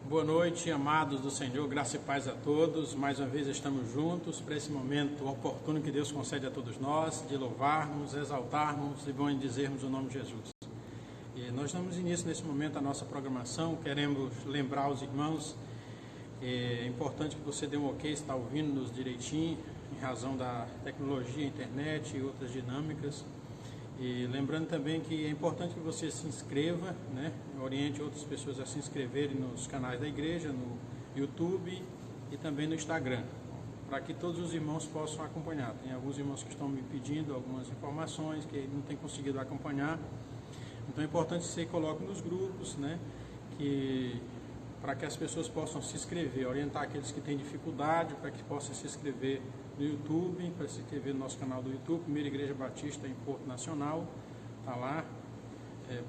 Boa noite, amados do Senhor, graça e paz a todos. Mais uma vez estamos juntos para esse momento oportuno que Deus concede a todos nós, de louvarmos, exaltarmos e bendizermos o nome de Jesus. E nós damos início nesse momento à nossa programação, queremos lembrar os irmãos, é importante que você dê um ok, está ouvindo-nos direitinho, em razão da tecnologia, internet e outras dinâmicas. E lembrando também que é importante que você se inscreva, né? Oriente outras pessoas a se inscreverem nos canais da igreja, no YouTube e também no Instagram, para que todos os irmãos possam acompanhar. Tem alguns irmãos que estão me pedindo algumas informações que não têm conseguido acompanhar. Então é importante que você coloque nos grupos, né? Para que as pessoas possam se inscrever, orientar aqueles que têm dificuldade para que possam se inscrever no YouTube, para se inscrever no nosso canal do YouTube, Primeira Igreja Batista em Porto Nacional, está lá,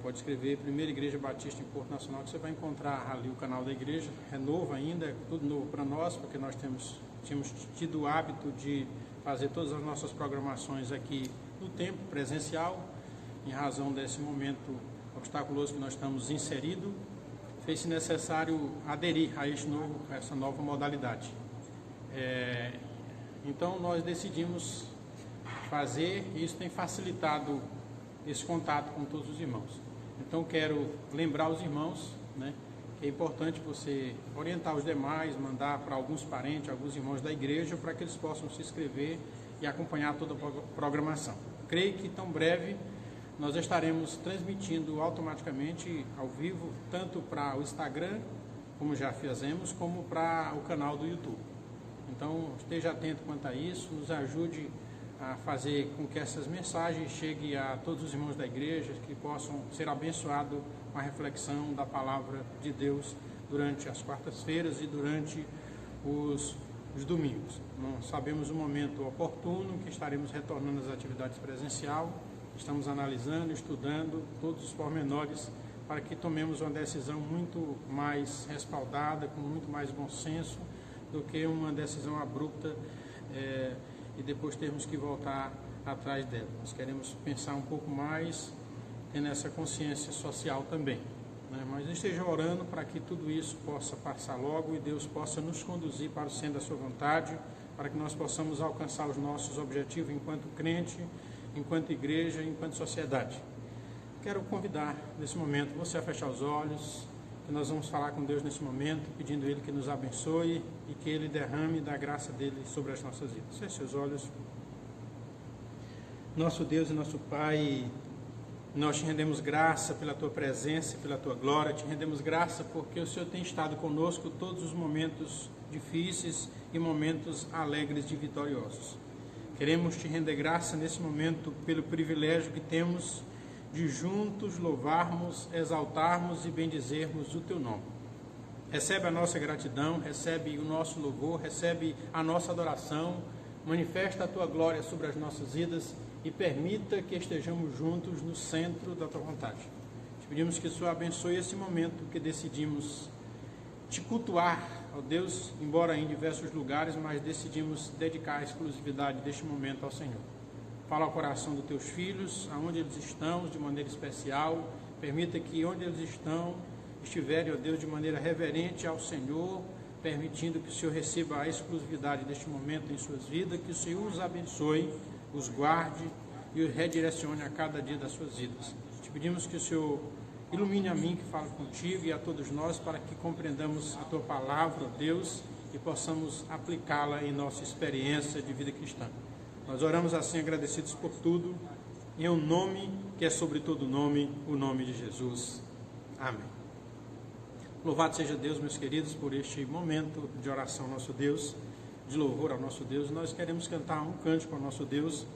pode escrever Primeira Igreja Batista em Porto Nacional, que você vai encontrar ali o canal da igreja, é novo ainda, é tudo novo para nós, porque nós tínhamos tido o hábito de fazer todas as nossas programações aqui no tempo presencial, em razão desse momento obstaculoso que nós estamos inseridos, fez-se necessário aderir a essa nova modalidade. Então nós decidimos fazer, e isso tem facilitado esse contato com todos os irmãos. Então quero lembrar os irmãos, né, que é importante você orientar os demais, mandar para alguns parentes, alguns irmãos da igreja, para que eles possam se inscrever e acompanhar toda a programação. Creio que tão breve nós estaremos transmitindo automaticamente ao vivo, tanto para o Instagram, como já fizemos, como para o canal do YouTube. Então, esteja atento quanto a isso, nos ajude a fazer com que essas mensagens cheguem a todos os irmãos da igreja, que possam ser abençoados com a reflexão da palavra de Deus durante as quartas-feiras e durante os domingos. Nós sabemos o momento oportuno que estaremos retornando às atividades presencial, estamos analisando, estudando todos os pormenores para que tomemos uma decisão muito mais respaldada, com muito mais bom senso, do que uma decisão abrupta e depois termos que voltar atrás dela. Nós queremos pensar um pouco mais, tendo essa consciência social também, né? Mas esteja orando para que tudo isso possa passar logo e Deus possa nos conduzir para o centro da sua vontade, para que nós possamos alcançar os nossos objetivos enquanto crente, enquanto igreja, enquanto sociedade. Quero convidar nesse momento você a fechar os olhos, que nós vamos falar com Deus nesse momento, pedindo Ele que nos abençoe e que Ele derrame da graça dEle sobre as nossas vidas. Feche seus olhos. Nosso Deus e nosso Pai, nós te rendemos graça pela Tua presença e pela Tua glória, te rendemos graça porque o Senhor tem estado conosco todos os momentos difíceis e momentos alegres e vitoriosos. Queremos te render graça nesse momento pelo privilégio que temos de juntos louvarmos, exaltarmos e bendizermos o Teu nome. Recebe a nossa gratidão, recebe o nosso louvor, recebe a nossa adoração, manifesta a Tua glória sobre as nossas vidas e permita que estejamos juntos no centro da Tua vontade. Te pedimos que o Senhor abençoe esse momento que decidimos te cultuar, ó Deus, embora em diversos lugares, mas decidimos dedicar a exclusividade deste momento ao Senhor. Fala ao coração dos teus filhos, aonde eles estão, de maneira especial. Permita que onde eles estiverem, ó Deus, de maneira reverente ao Senhor, permitindo que o Senhor receba a exclusividade deste momento em suas vidas, que o Senhor os abençoe, os guarde e os redirecione a cada dia das suas vidas. Te pedimos que o Senhor ilumine a mim que falo contigo e a todos nós para que compreendamos a Tua palavra, ó Deus, e possamos aplicá-la em nossa experiência de vida cristã. Nós oramos assim agradecidos por tudo, em um nome que é sobre todo nome, o nome de Jesus. Amém. Louvado seja Deus, meus queridos, por este momento de oração ao nosso Deus, de louvor ao nosso Deus. Nós queremos cantar um cântico ao nosso Deus,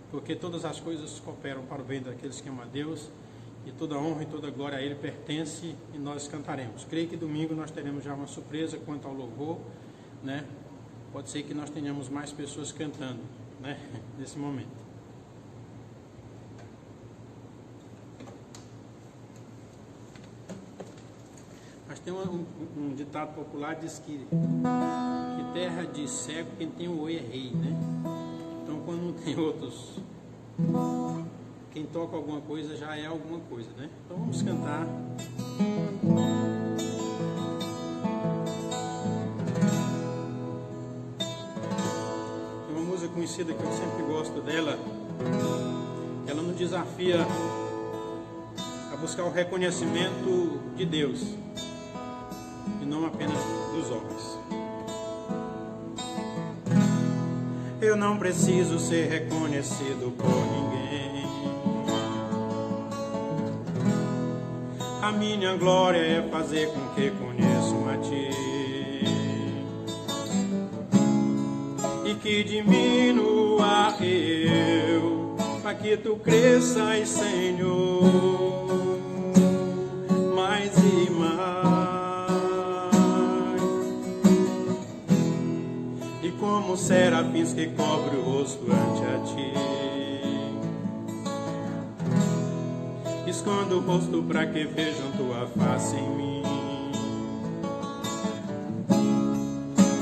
porque todas as coisas cooperam para o bem daqueles que amam a Deus, e toda honra e toda glória a Ele pertence, e nós cantaremos. Creio que domingo nós teremos já uma surpresa quanto ao louvor, né? Pode ser que nós tenhamos mais pessoas cantando, né, nesse momento. Mas tem um ditado popular que diz que terra de cego quem tem o oi é rei, né? Então quando não tem outros, quem toca alguma coisa já é alguma coisa, né? Então vamos cantar. conhecida, que eu sempre gosto dela. Ela nos desafia a buscar o reconhecimento de Deus e não apenas dos homens. Eu não preciso ser reconhecido por ninguém. A minha glória é fazer com que conheçam a Ti e que diminua eu, para que Tu cresças, Senhor, mais e mais. E como serafins que cobre o rosto ante a Ti, escondo o rosto para que vejam Tua face em mim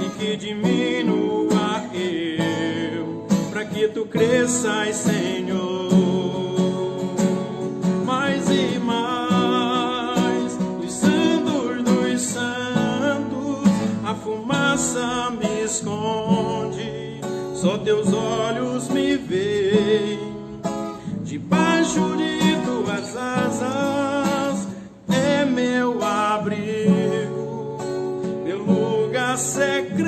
e que diminua eu, para que Tu cresças, Senhor, mais e mais. Dos santos, a fumaça me esconde, só Teus olhos me veem. Debaixo de Tuas asas é meu abrigo, meu lugar secreto.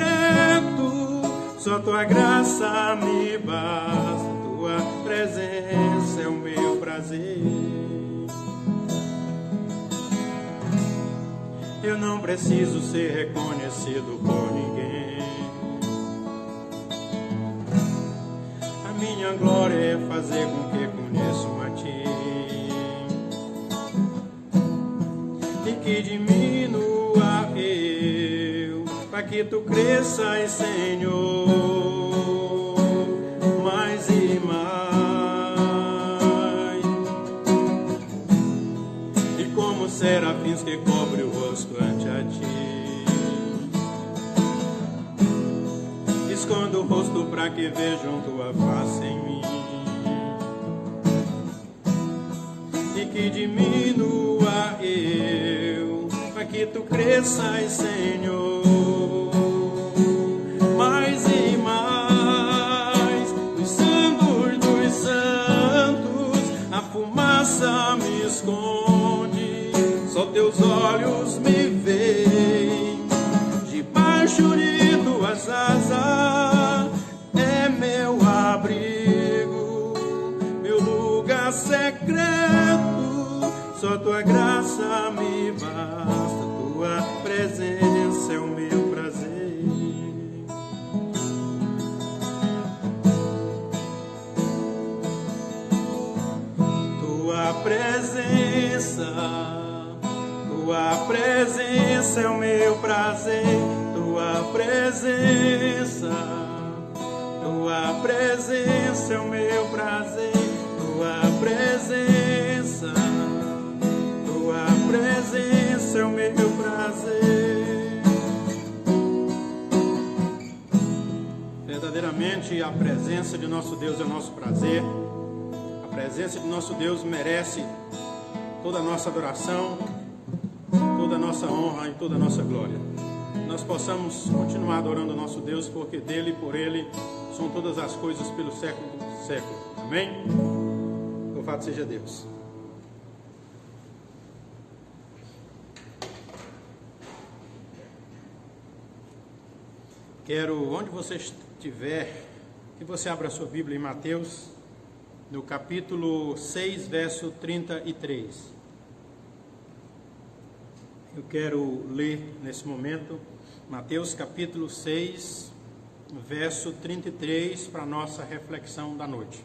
Só Tua graça me basta, Tua presença é o meu prazer. Eu não preciso ser reconhecido por ninguém. A minha glória é fazer com que conheçam a Ti e que diminua eu, para que Tu cresças, Senhor, mais e mais. E como serafins que cobre o rosto ante a Ti, escondo o rosto para que vejam Tua face em mim e que diminua eu, para que Tu cresças, Senhor, mais e mais. Dos santos, a fumaça me esconde, só Teus olhos me veem. Debaixo de Tuas asas é meu abrigo, meu lugar secreto. Só Tua graça me basta, Tua presença é o meu prazer. Tua presença é o meu prazer. Tua presença é o meu prazer. Tua presença é o meu prazer. Verdadeiramente a presença de nosso Deus é o nosso prazer. A presença de nosso Deus merece toda a nossa adoração, toda a nossa honra e toda a nossa glória. Nós possamos continuar adorando o nosso Deus, porque dele e por ele são todas as coisas pelo século do século. Amém? Louvado seja Deus. Quero, onde você estiver, que você abra a sua Bíblia em Mateus, no capítulo 6, verso 33. Eu quero ler nesse momento Mateus capítulo 6, verso 33, para a nossa reflexão da noite.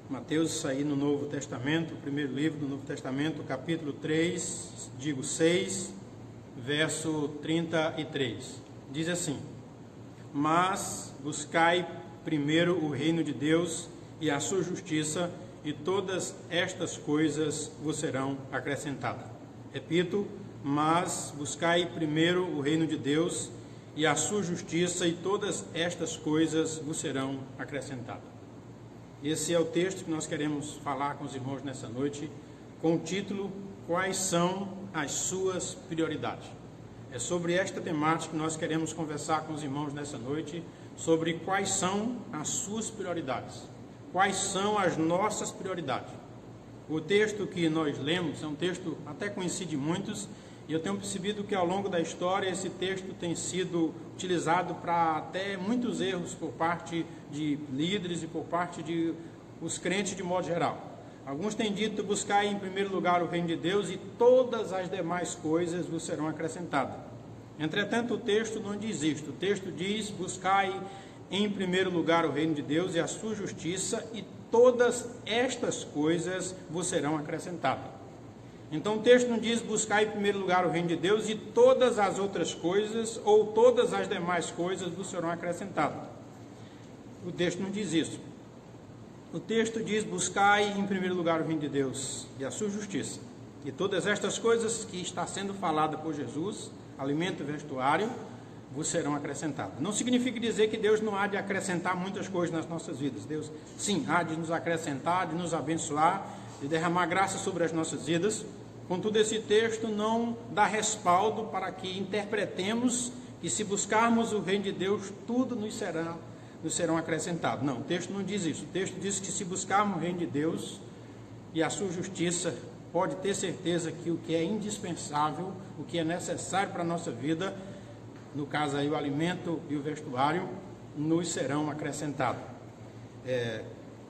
Mateus, aí no Novo Testamento, o primeiro livro do Novo Testamento, capítulo 6, verso 33. Diz assim: mas buscai primeiro o reino de Deus e a sua justiça, e todas estas coisas vos serão acrescentadas. Repito, mas buscai primeiro o reino de Deus e a sua justiça, e todas estas coisas vos serão acrescentadas. Esse é o texto que nós queremos falar com os irmãos nessa noite, com o título: quais são as suas prioridades? É sobre esta temática que nós queremos conversar com os irmãos nessa noite, sobre quais são as suas prioridades, quais são as nossas prioridades. O texto que nós lemos é um texto até conhecido de muitos, e eu tenho percebido que ao longo da história esse texto tem sido utilizado para até muitos erros por parte de líderes e por parte de os crentes de modo geral. Alguns têm dito: buscai em primeiro lugar o reino de Deus e todas as demais coisas vos serão acrescentadas. Entretanto, o texto não diz isto. O texto diz: buscai em primeiro lugar o reino de Deus e a sua justiça, e todas estas coisas vos serão acrescentadas. Então o texto não diz: buscai em primeiro lugar o reino de Deus e todas as outras coisas, ou todas as demais coisas vos serão acrescentadas. O texto não diz isso. O texto diz: buscai em primeiro lugar o reino de Deus e a sua justiça, e todas estas coisas que está sendo falada por Jesus, alimento e vestuário, vos serão acrescentadas. Não significa dizer que Deus não há de acrescentar muitas coisas nas nossas vidas. Deus, sim, há de nos acrescentar, de nos abençoar, de derramar graça sobre as nossas vidas. Contudo, esse texto não dá respaldo para que interpretemos que, se buscarmos o reino de Deus, tudo nos serão acrescentados. Não, o texto não diz isso. O texto diz que, se buscarmos o reino de Deus e a sua justiça, pode ter certeza que o que é indispensável, o que é necessário para a nossa vida, no caso aí o alimento e o vestuário, nos serão acrescentados.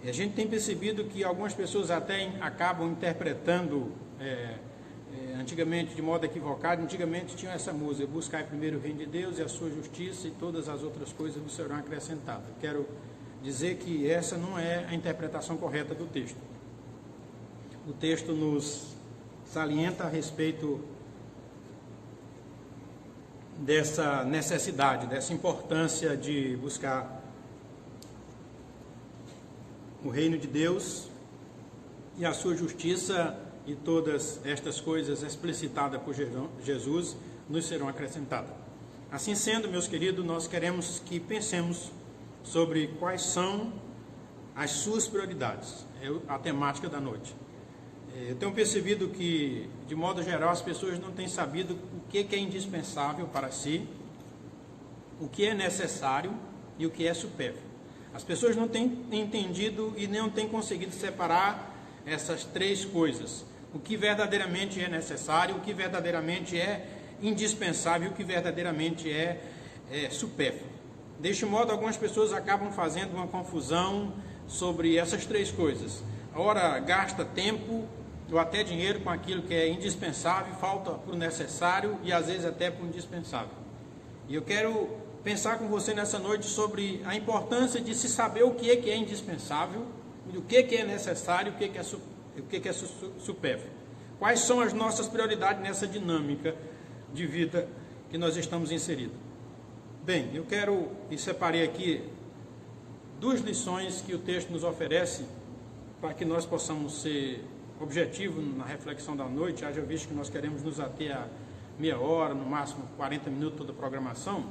A gente tem percebido que algumas pessoas até acabam interpretando antigamente de modo equivocado. Antigamente tinha essa música: buscai primeiro o reino de Deus e a sua justiça, e todas as outras coisas vos serão acrescentadas. Quero dizer que essa não é a interpretação correta do texto. O texto nos salienta a respeito dessa necessidade, dessa importância de buscar o reino de Deus e a sua justiça, e todas estas coisas explicitadas por Jesus nos serão acrescentadas. Assim sendo, meus queridos, nós queremos que pensemos sobre quais são as suas prioridades. É a temática da noite. Eu tenho percebido que, de modo geral, as pessoas não têm sabido o que é indispensável para si, o que é necessário e o que é supérfluo. As pessoas não têm entendido e não têm conseguido separar essas três coisas: o que verdadeiramente é necessário, o que verdadeiramente é indispensável e o que verdadeiramente é supérfluo. Deste modo, algumas pessoas acabam fazendo uma confusão sobre essas três coisas. Ora, gasta tempo ou até dinheiro com aquilo que é indispensável, falta para o necessário e às vezes até para o indispensável. E eu quero pensar com você nessa noite sobre a importância de se saber o que é indispensável, o que é necessário, o que é supérfluo. Quais são as nossas prioridades nessa dinâmica de vida que nós estamos inseridos. Bem, eu quero e separei aqui duas lições que o texto nos oferece para que nós possamos ser objetivos na reflexão da noite. Haja visto que nós queremos nos ater a meia hora, no máximo 40 minutos toda a programação.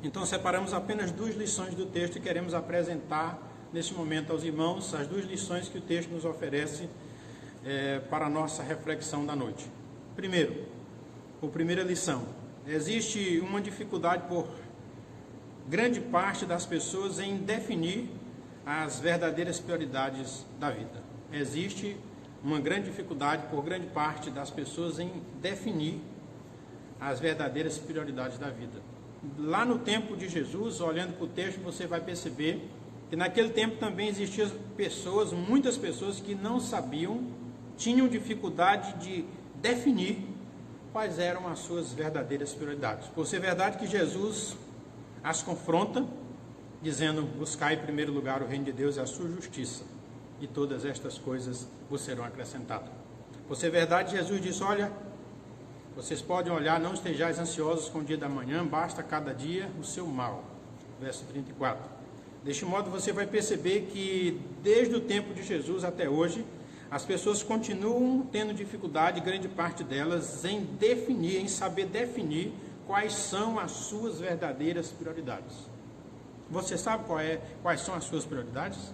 Então separamos apenas duas lições do texto e queremos apresentar nesse momento aos irmãos as duas lições que o texto nos oferece para a nossa reflexão da noite. Primeira lição: existe uma dificuldade por grande parte das pessoas em definir as verdadeiras prioridades da vida. Existe uma grande dificuldade por grande parte das pessoas em definir as verdadeiras prioridades da vida. Lá no tempo de Jesus, olhando para o texto, você vai perceber que naquele tempo também existiam pessoas, muitas pessoas que não sabiam, tinham dificuldade de definir quais eram as suas verdadeiras prioridades. Por ser verdade que Jesus as confronta, dizendo: buscai em primeiro lugar o reino de Deus e a sua justiça, e todas estas coisas vos serão acrescentadas. Por ser verdade, Jesus disse: olha, vocês podem olhar, não estejais ansiosos com o dia da manhã, basta cada dia o seu mal. Verso 34. Deste modo, você vai perceber que desde o tempo de Jesus até hoje, as pessoas continuam tendo dificuldade, grande parte delas, em definir, em saber definir quais são as suas verdadeiras prioridades. Você sabe quais são as suas prioridades?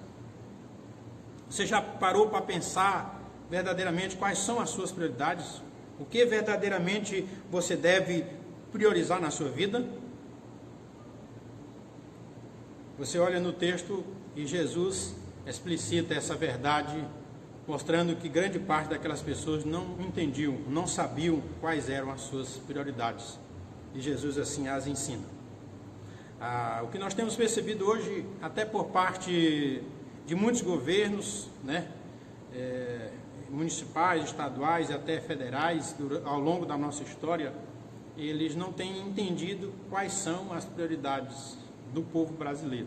Você já parou para pensar verdadeiramente quais são as suas prioridades? O que verdadeiramente você deve priorizar na sua vida? Você olha no texto e Jesus explicita essa verdade, mostrando que grande parte daquelas pessoas não entendiam, não sabiam quais eram as suas prioridades. E Jesus assim as ensina. O que nós temos percebido hoje, até por parte de muitos governos, né, municipais, estaduais e até federais, ao longo da nossa história, eles não têm entendido quais são as prioridades do povo brasileiro.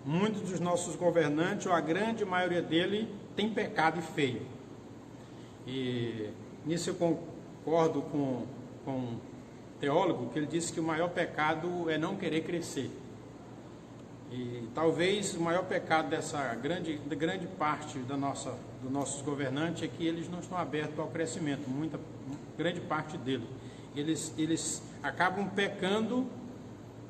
Muitos dos nossos governantes, ou a grande maioria deles, tem pecado e feio. E nisso eu concordo com um teólogo, que ele disse que o maior pecado é não querer crescer. E talvez o maior pecado dessa grande parte dos nossos governantes é que eles não estão abertos ao crescimento, grande parte deles. Eles acabam pecando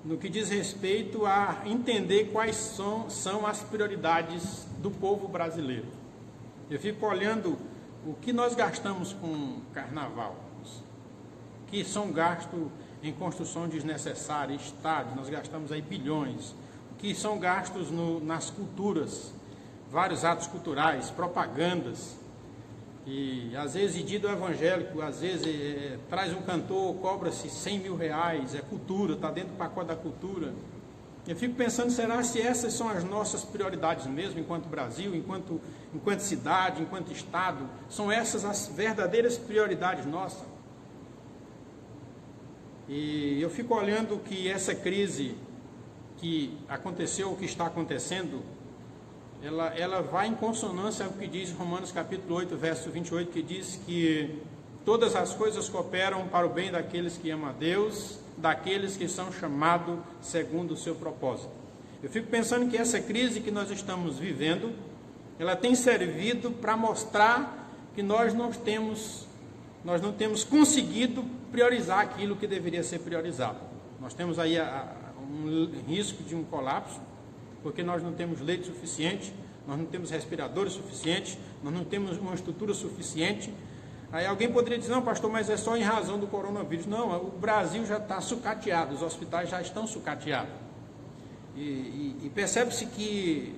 no que diz respeito a entender quais são as prioridades do povo brasileiro. Eu fico olhando o que nós gastamos com carnaval, que são gastos em construção desnecessária, estádios, nós gastamos aí bilhões, que são gastos nas culturas, vários atos culturais, propagandas, e às vezes ídolo evangélico, às vezes traz um cantor, cobra-se 100 mil reais, é cultura, está dentro do pacote da cultura. Eu fico pensando, será se essas são as nossas prioridades mesmo, enquanto Brasil, enquanto cidade, enquanto Estado? São essas as verdadeiras prioridades nossas? E eu fico olhando que essa crise que aconteceu, o que está acontecendo, ela vai em consonância com o que diz Romanos capítulo 8, verso 28, que diz que todas as coisas cooperam para o bem daqueles que amam a Deus, daqueles que são chamados segundo o seu propósito. Eu fico pensando que essa crise que nós estamos vivendo, ela tem servido para mostrar que nós não temos conseguido priorizar aquilo que deveria ser priorizado. Nós temos aí um risco de um colapso, porque nós não temos leite suficiente, nós não temos respiradores suficientes, nós não temos uma estrutura suficiente. Aí alguém poderia dizer, não, pastor, mas é só em razão do coronavírus. Não, o Brasil já está sucateado, os hospitais já estão sucateados. E percebe-se que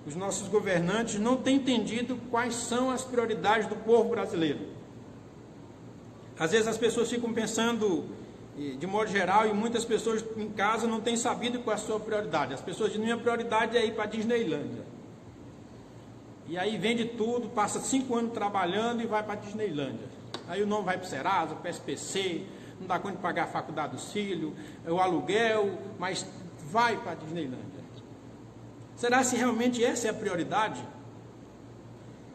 os nossos governantes não têm entendido quais são as prioridades do povo brasileiro. Às vezes as pessoas ficam pensando, de modo geral, e muitas pessoas em casa não têm sabido qual é a sua prioridade. As pessoas dizem, minha prioridade é ir para a Disneylândia. E aí vende tudo, passa 5 anos trabalhando e vai para a Disneylândia. Aí o nome vai para o Serasa, para o SPC, não dá conta de pagar a faculdade dos filhos, o aluguel, mas vai para a Disneylândia. Será se realmente essa é a prioridade?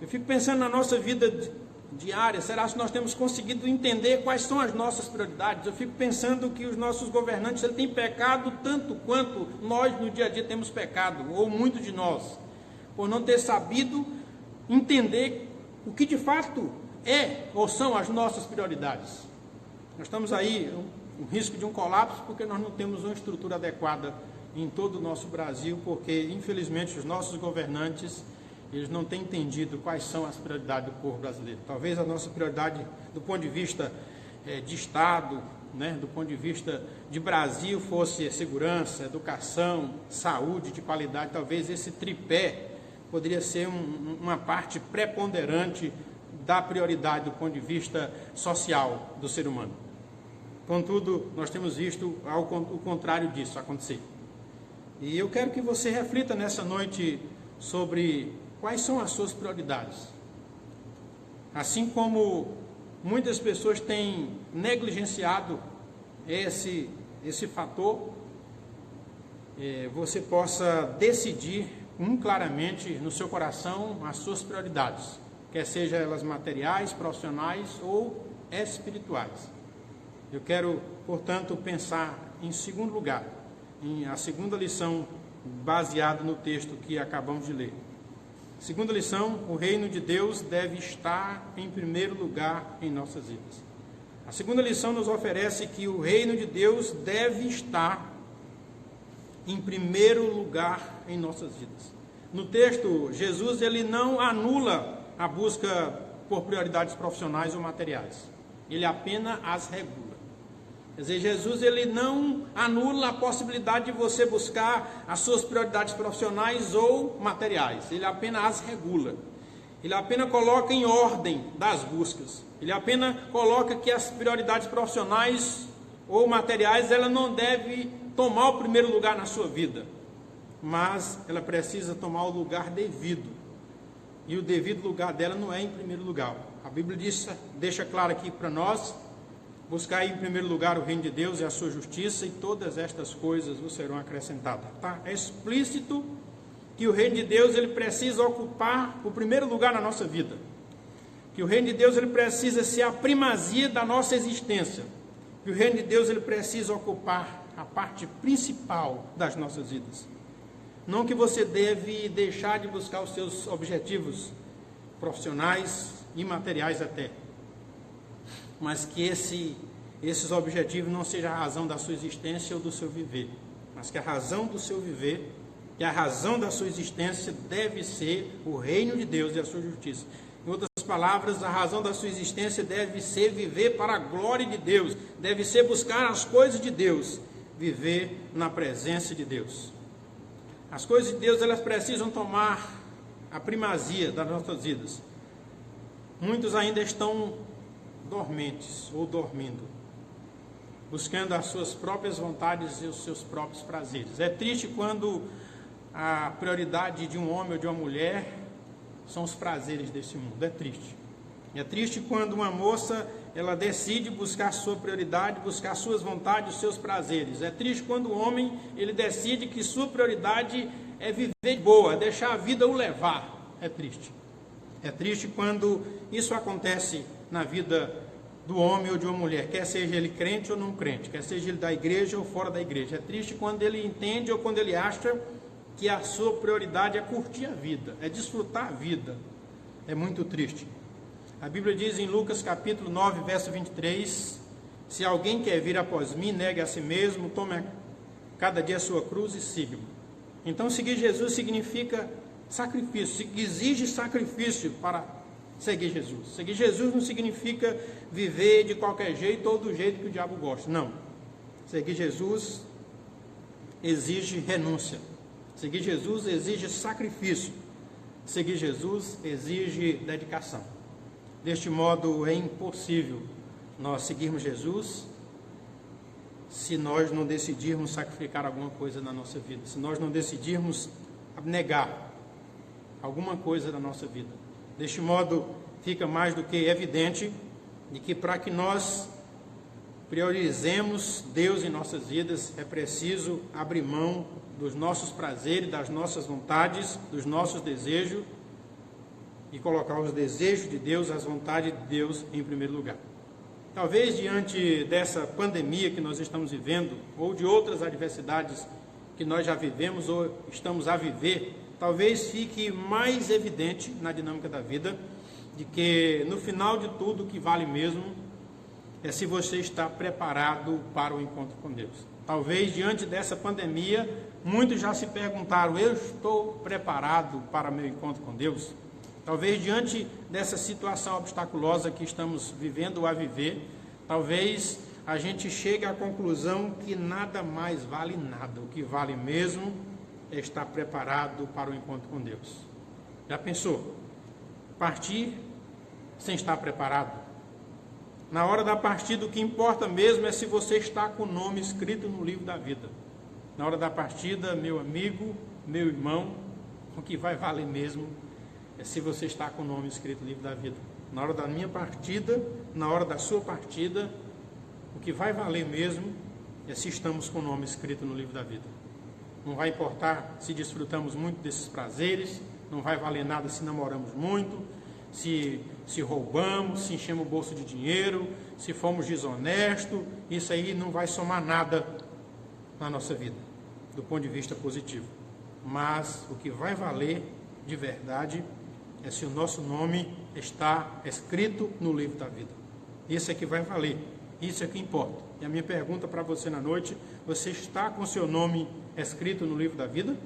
Eu fico pensando na nossa vida diária, será se nós temos conseguido entender quais são as nossas prioridades? Eu fico pensando que os nossos governantes têm pecado tanto quanto nós no dia a dia temos pecado, ou muitos de nós, por não ter sabido entender o que de fato é ou são as nossas prioridades. Nós estamos aí um risco de um colapso porque nós não temos uma estrutura adequada em todo o nosso Brasil, porque infelizmente os nossos governantes eles não têm entendido quais são as prioridades do povo brasileiro. Talvez a nossa prioridade do ponto de vista de Estado, né, do ponto de vista de Brasil, fosse segurança, educação, saúde de qualidade. Talvez esse tripé poderia ser uma parte preponderante da prioridade do ponto de vista social do ser humano. Contudo, nós temos visto o contrário disso acontecer. E eu quero que você reflita nessa noite sobre quais são as suas prioridades. Assim como muitas pessoas têm negligenciado esse fator, você possa decidir claramente no seu coração as suas prioridades, quer sejam elas materiais, profissionais ou espirituais. Eu quero, portanto, pensar em segundo lugar, a segunda lição baseada no texto que acabamos de ler. Segunda lição, o reino de Deus deve estar em primeiro lugar em nossas vidas. A segunda lição nos oferece que o reino de Deus deve estar em primeiro lugar em nossas vidas. No texto, Jesus ele não anula a busca por prioridades profissionais ou materiais. Ele apenas as regula. Quer dizer, Jesus ele não anula a possibilidade de você buscar as suas prioridades profissionais ou materiais. Ele apenas as regula. Ele apenas coloca em ordem das buscas. Ele apenas coloca que as prioridades profissionais ou materiais, ela não deve tomar o primeiro lugar na sua vida, mas ela precisa tomar o lugar devido. E o devido lugar dela não é em primeiro lugar. A Bíblia deixa claro aqui para nós: buscar em primeiro lugar o reino de Deus e a sua justiça, e todas estas coisas vos serão acrescentadas. Tá? É explícito que o reino de Deus ele precisa ocupar o primeiro lugar na nossa vida. Que o reino de Deus ele precisa ser a primazia da nossa existência. Que o reino de Deus ele precisa ocupar a parte principal das nossas vidas. Não que você deve deixar de buscar os seus objetivos profissionais e materiais até, mas que esses objetivos não sejam a razão da sua existência ou do seu viver, mas que a razão do seu viver e a razão da sua existência deve ser o reino de Deus e a sua justiça. Em outras palavras, a razão da sua existência deve ser viver para a glória de Deus, deve ser buscar as coisas de Deus, viver na presença de Deus. As coisas de Deus, elas precisam tomar a primazia das nossas vidas. Muitos ainda estão dormentes ou dormindo, buscando as suas próprias vontades e os seus próprios prazeres. É triste quando a prioridade de um homem ou de uma mulher são os prazeres desse mundo. É triste. É triste quando uma moça ela decide buscar a sua prioridade, buscar suas vontades, os seus prazeres. É triste quando o homem ele decide que sua prioridade é viver de boa, é deixar a vida o levar. É triste. É triste quando isso acontece na vida do homem ou de uma mulher, quer seja ele crente ou não crente, quer seja ele da igreja ou fora da igreja. É triste quando ele entende ou quando ele acha que a sua prioridade é curtir a vida, é desfrutar a vida. É muito triste. A Bíblia diz em Lucas capítulo 9, verso 23, se alguém quer vir após mim, negue a si mesmo, tome cada dia a sua cruz e siga-me. Então seguir Jesus significa sacrifício, exige sacrifício para seguir Jesus. Seguir Jesus não significa viver de qualquer jeito ou do jeito que o diabo gosta, não. Seguir Jesus exige renúncia. Seguir Jesus exige sacrifício. Seguir Jesus exige dedicação. Deste modo, é impossível nós seguirmos Jesus se nós não decidirmos sacrificar alguma coisa na nossa vida, se nós não decidirmos abnegar alguma coisa da nossa vida. Deste modo, fica mais do que evidente de que para que nós priorizemos Deus em nossas vidas, é preciso abrir mão dos nossos prazeres, das nossas vontades, dos nossos desejos, e colocar os desejos de Deus, as vontades de Deus em primeiro lugar. Talvez diante dessa pandemia que nós estamos vivendo, ou de outras adversidades que nós já vivemos ou estamos a viver, talvez fique mais evidente na dinâmica da vida, de que no final de tudo o que vale mesmo é se você está preparado para o encontro com Deus. Talvez diante dessa pandemia, muitos já se perguntaram, eu estou preparado para meu encontro com Deus? Talvez diante dessa situação obstaculosa que estamos vivendo ou a viver, talvez a gente chegue à conclusão que nada mais vale nada. O que vale mesmo é estar preparado para o encontro com Deus. Já pensou? Partir sem estar preparado? Na hora da partida, o que importa mesmo é se você está com o nome escrito no livro da vida. Na hora da partida, meu amigo, meu irmão, o que vai valer mesmo é se você está com o nome escrito no livro da vida. Na hora da minha partida, na hora da sua partida, o que vai valer mesmo é se estamos com o nome escrito no livro da vida. Não vai importar se desfrutamos muito desses prazeres, não vai valer nada se namoramos muito, se roubamos, se enchemos o bolso de dinheiro, se fomos desonestos, isso aí não vai somar nada na nossa vida, do ponto de vista positivo. Mas o que vai valer de verdade é se o nosso nome está escrito no livro da vida. Isso é que vai valer, isso é que importa. E a minha pergunta para você na noite, você está com o seu nome escrito no livro da vida?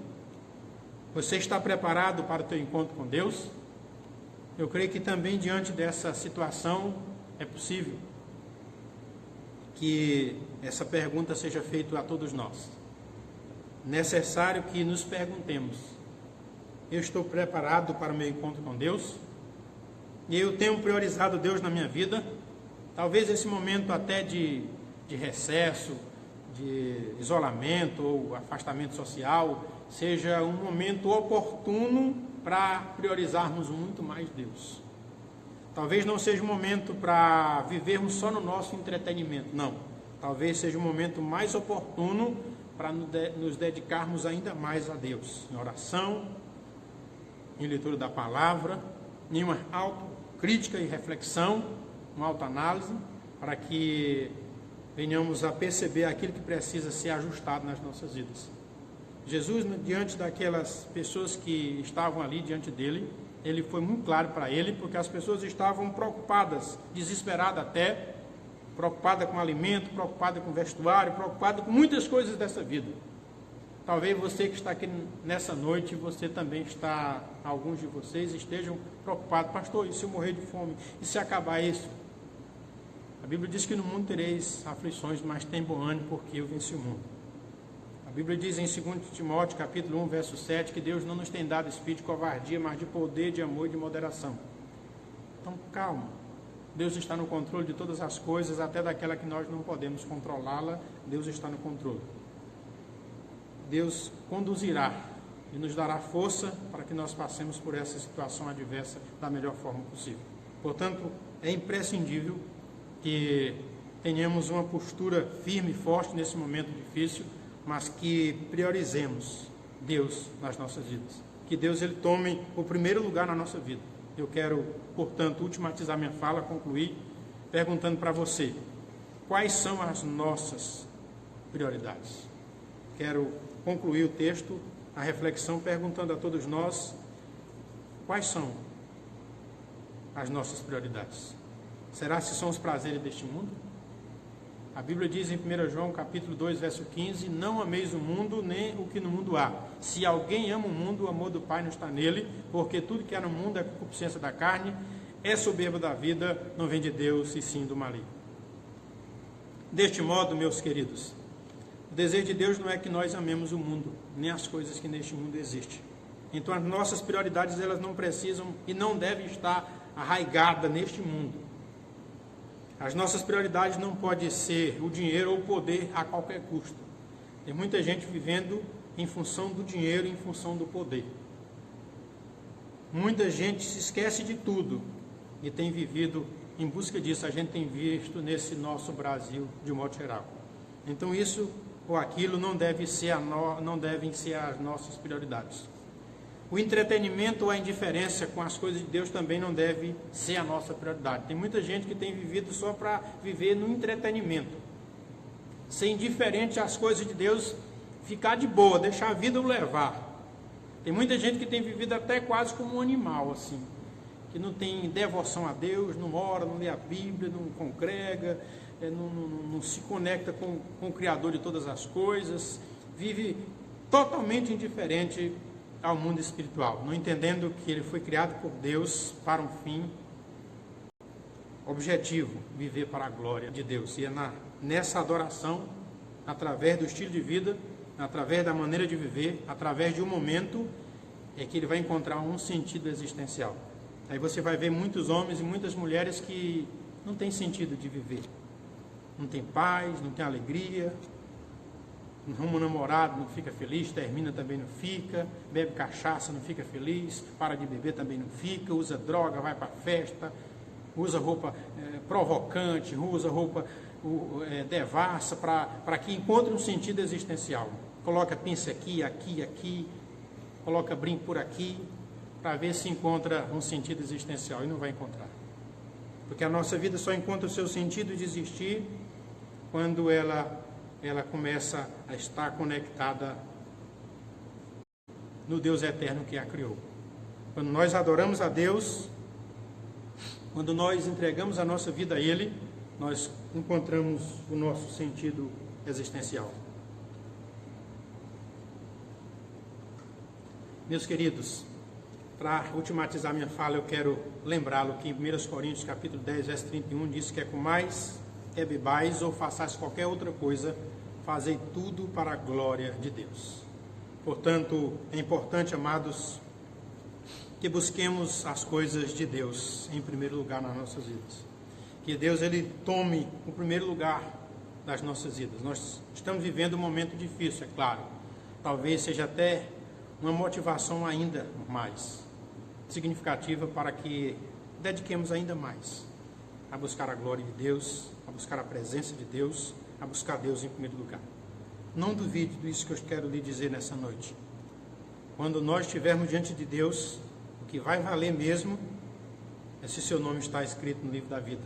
Você está preparado para o teu encontro com Deus? Eu creio que também diante dessa situação é possível que essa pergunta seja feita a todos nós. Necessário que nos perguntemos: eu estou preparado para o meu encontro com Deus? E eu tenho priorizado Deus na minha vida? Talvez esse momento até de recesso, de isolamento ou afastamento social, seja um momento oportuno para priorizarmos muito mais Deus. Talvez não seja um momento para vivermos só no nosso entretenimento, não. Talvez seja um momento mais oportuno para nos dedicarmos ainda mais a Deus, em oração, em leitura da palavra, em uma autocrítica e reflexão, uma autoanálise, para que venhamos a perceber aquilo que precisa ser ajustado nas nossas vidas. Jesus, diante daquelas pessoas que estavam ali diante dele, ele foi muito claro para ele, porque as pessoas estavam preocupadas, desesperadas até, preocupadas com alimento, preocupadas com vestuário, preocupadas com muitas coisas dessa vida. Talvez você que está aqui nessa noite, você também está, alguns de vocês estejam preocupados: pastor, e se eu morrer de fome? E se acabar isso? A Bíblia diz que no mundo tereis aflições, mas tem bom ânimo, porque eu venci o mundo. A Bíblia diz em 2 Timóteo, capítulo 1, verso 7, que Deus não nos tem dado espírito de covardia, mas de poder, de amor e de moderação. Então, calma. Deus está no controle de todas as coisas, até daquela que nós não podemos controlá-la. Deus está no controle. Deus conduzirá e nos dará força para que nós passemos por essa situação adversa da melhor forma possível. Portanto, é imprescindível que tenhamos uma postura firme e forte nesse momento difícil, mas que priorizemos Deus nas nossas vidas. Que Deus ele tome o primeiro lugar na nossa vida. Eu quero, portanto, ultimatizar minha fala, concluir, perguntando para você: quais são as nossas prioridades? Quero concluir o texto, a reflexão, perguntando a todos nós: quais são as nossas prioridades? Será se são os prazeres deste mundo? A Bíblia diz em 1 João capítulo 2, verso 15: não ameis o mundo, nem o que no mundo há. Se alguém ama o mundo, o amor do Pai não está nele, porque tudo que há no mundo é concupiscência da carne, é soberba da vida, não vem de Deus, e sim do maligno. Deste modo, meus queridos, o desejo de Deus não é que nós amemos o mundo, nem as coisas que neste mundo existem. Então as nossas prioridades, elas não precisam e não devem estar arraigadas neste mundo. As nossas prioridades não podem ser o dinheiro ou o poder a qualquer custo. Tem muita gente vivendo em função do dinheiro, em função do poder. Muita gente se esquece de tudo e tem vivido em busca disso. A gente tem visto nesse nosso Brasil de modo geral. Então isso ou aquilo não devem ser as nossas prioridades. O entretenimento ou a indiferença com as coisas de Deus também não deve ser a nossa prioridade. Tem muita gente que tem vivido só para viver no entretenimento. Ser indiferente às coisas de Deus, ficar de boa, deixar a vida o levar. Tem muita gente que tem vivido até quase como um animal, assim, que não tem devoção a Deus, não ora, não lê a Bíblia, não congrega, não se conecta com o Criador de todas as coisas, vive totalmente indiferente ao mundo espiritual, não entendendo que ele foi criado por Deus para um fim objetivo, viver para a glória de Deus. E é nessa adoração, através do estilo de vida, através da maneira de viver, através de um momento, é que ele vai encontrar um sentido existencial. Aí você vai ver muitos homens e muitas mulheres que não têm sentido de viver, não tem paz, não tem alegria, arruma um namorado, não fica feliz, termina, também não fica, bebe cachaça, não fica feliz, para de beber, também não fica, usa droga, vai para festa, usa roupa provocante, usa roupa devassa, para que encontre um sentido existencial. Coloca pinça aqui, aqui, aqui, coloca brinco por aqui, para ver se encontra um sentido existencial, e não vai encontrar. Porque a nossa vida só encontra o seu sentido de existir quando ela começa a estar conectada no Deus eterno que a criou. Quando nós adoramos a Deus, quando nós entregamos a nossa vida a Ele, nós encontramos o nosso sentido existencial. Meus queridos, para ultimatizar minha fala, eu quero lembrá-lo que em 1 Coríntios capítulo 10, verso 31, diz que é com mais quer bebais ou façais qualquer outra coisa, fazei tudo para a glória de Deus. Portanto, é importante, amados, que busquemos as coisas de Deus em primeiro lugar nas nossas vidas. Que Deus ele tome o primeiro lugar das nossas vidas. Nós estamos vivendo um momento difícil, é claro. Talvez seja até uma motivação ainda mais significativa para que dediquemos ainda mais a buscar a glória de Deus, a buscar a presença de Deus, a buscar Deus em primeiro lugar. Não duvide disso que eu quero lhe dizer nessa noite. Quando nós estivermos diante de Deus, o que vai valer mesmo é se seu nome está escrito no livro da vida.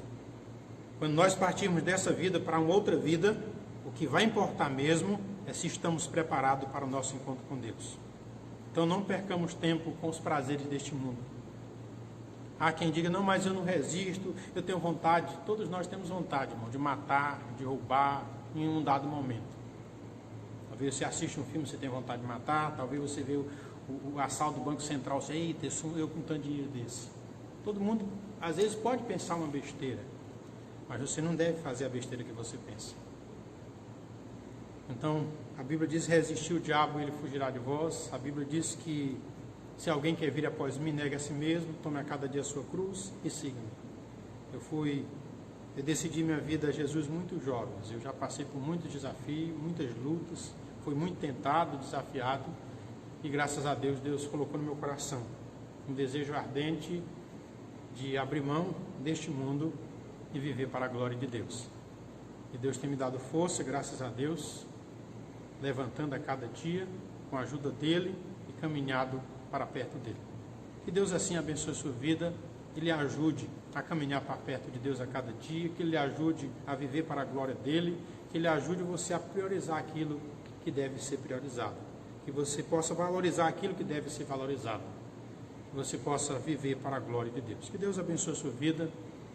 Quando nós partirmos dessa vida para uma outra vida, o que vai importar mesmo é se estamos preparados para o nosso encontro com Deus. Então não percamos tempo com os prazeres deste mundo. Há quem diga, não, mas eu não resisto, eu tenho vontade. Todos nós temos vontade, irmão, de matar, de roubar em um dado momento. Talvez você assiste um filme, você tem vontade de matar. Talvez você vê o assalto do Banco Central, você, eita, eu com tanto dinheiro desse. Todo mundo, às vezes, pode pensar uma besteira, mas você não deve fazer a besteira que você pensa. Então, a Bíblia diz, resistir o diabo, ele fugirá de vós. A Bíblia diz que se alguém quer vir após mim, negue a si mesmo, tome a cada dia a sua cruz e siga-me. Eu decidi minha vida a Jesus muito jovem. Eu já passei por muitos desafios, muitas lutas, fui muito tentado, desafiado, e graças a Deus, Deus colocou no meu coração um desejo ardente de abrir mão deste mundo e viver para a glória de Deus. E Deus tem me dado força, graças a Deus, levantando a cada dia, com a ajuda dEle e caminhado para perto dEle. Que Deus assim abençoe a sua vida e lhe ajude a caminhar para perto de Deus a cada dia, que Ele lhe ajude a viver para a glória dEle, que Ele ajude você a priorizar aquilo que deve ser priorizado, que você possa valorizar aquilo que deve ser valorizado, que você possa viver para a glória de Deus. Que Deus abençoe a sua vida.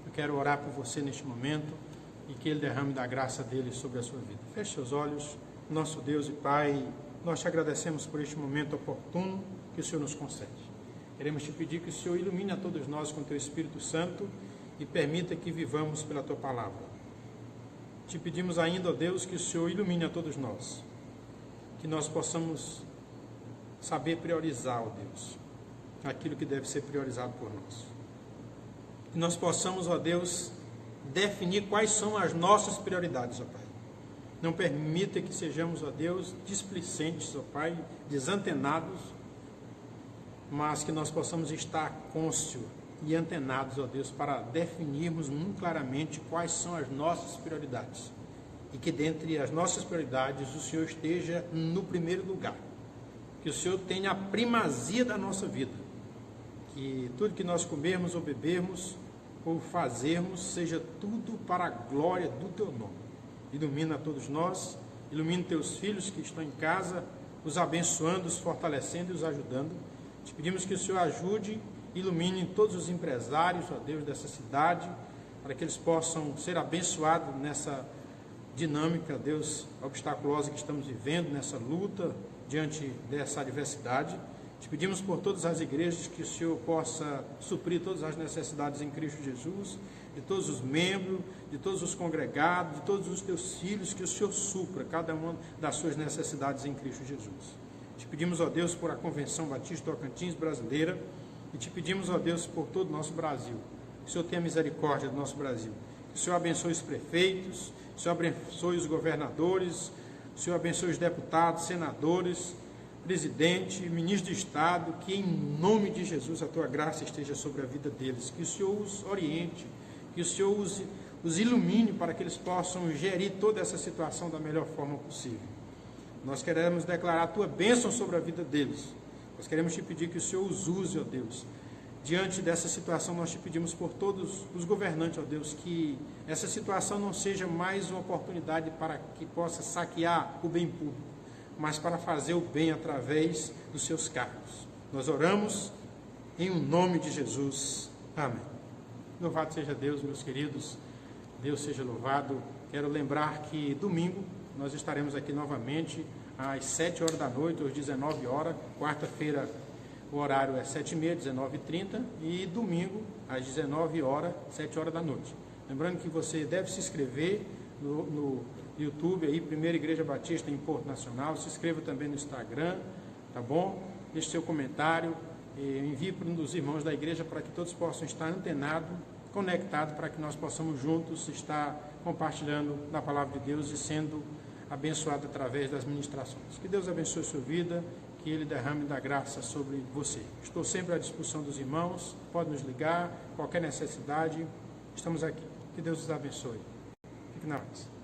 Eu quero orar por você neste momento e que Ele derrame da graça dEle sobre a sua vida. Feche seus olhos. Nosso Deus e Pai, nós te agradecemos por este momento oportuno que o Senhor nos concede. Queremos te pedir que o Senhor ilumine a todos nós com o teu Espírito Santo e permita que vivamos pela tua palavra. Te pedimos ainda, ó Deus, que o Senhor ilumine a todos nós, que nós possamos saber priorizar, ó Deus, aquilo que deve ser priorizado por nós. Que nós possamos, ó Deus, definir quais são as nossas prioridades, ó Pai. Não permita que sejamos, ó Deus, displicentes, ó Pai, desantenados, mas que nós possamos estar cônscios e antenados, ó Deus, para definirmos muito claramente quais são as nossas prioridades. E que dentre as nossas prioridades o Senhor esteja no primeiro lugar. Que o Senhor tenha a primazia da nossa vida. Que tudo que nós comermos ou bebermos ou fazermos seja tudo para a glória do Teu nome. Ilumina a todos nós, ilumina teus filhos que estão em casa, os abençoando, os fortalecendo e os ajudando. Te pedimos que o Senhor ajude, ilumine todos os empresários, ó Deus, dessa cidade, para que eles possam ser abençoados nessa dinâmica, Deus, obstaculosa que estamos vivendo, nessa luta diante dessa adversidade. Te pedimos por todas as igrejas que o Senhor possa suprir todas as necessidades em Cristo Jesus, de todos os membros, de todos os congregados, de todos os teus filhos, que o Senhor supra cada uma das suas necessidades em Cristo Jesus. Te pedimos, ó Deus, por a Convenção Batista Tocantins Brasileira, e te pedimos, ó Deus, por todo o nosso Brasil. Que o Senhor tenha misericórdia do nosso Brasil. Que o Senhor abençoe os prefeitos, que o Senhor abençoe os governadores, que o Senhor abençoe os deputados, senadores, presidente, ministro de Estado, que em nome de Jesus a tua graça esteja sobre a vida deles, que o Senhor os oriente, que o Senhor os ilumine para que eles possam gerir toda essa situação da melhor forma possível. Nós queremos declarar a tua bênção sobre a vida deles. Nós queremos te pedir que o Senhor os use, ó Deus. Diante dessa situação, nós te pedimos por todos os governantes, ó Deus, que essa situação não seja mais uma oportunidade para que possa saquear o bem público, mas para fazer o bem através dos seus cargos. Nós oramos em nome de Jesus. Amém. Louvado seja Deus, meus queridos. Deus seja louvado. Quero lembrar que domingo nós estaremos aqui novamente às 7 horas da noite, às 19 horas. Quarta-feira o horário é 7h30, 19h30. E domingo às 19 horas, 7 horas da noite. Lembrando que você deve se inscrever no YouTube, aí, Primeira Igreja Batista em Porto Nacional. Se inscreva também no Instagram, tá bom? Deixe seu comentário, envie para um dos irmãos da igreja para que todos possam estar antenados, conectados, para que nós possamos juntos estar compartilhando da palavra de Deus e sendo abençoado através das ministrações. Que Deus abençoe a sua vida, que Ele derrame da graça sobre você. Estou sempre à disposição dos irmãos, pode nos ligar, qualquer necessidade, estamos aqui. Que Deus os abençoe. Fique na paz.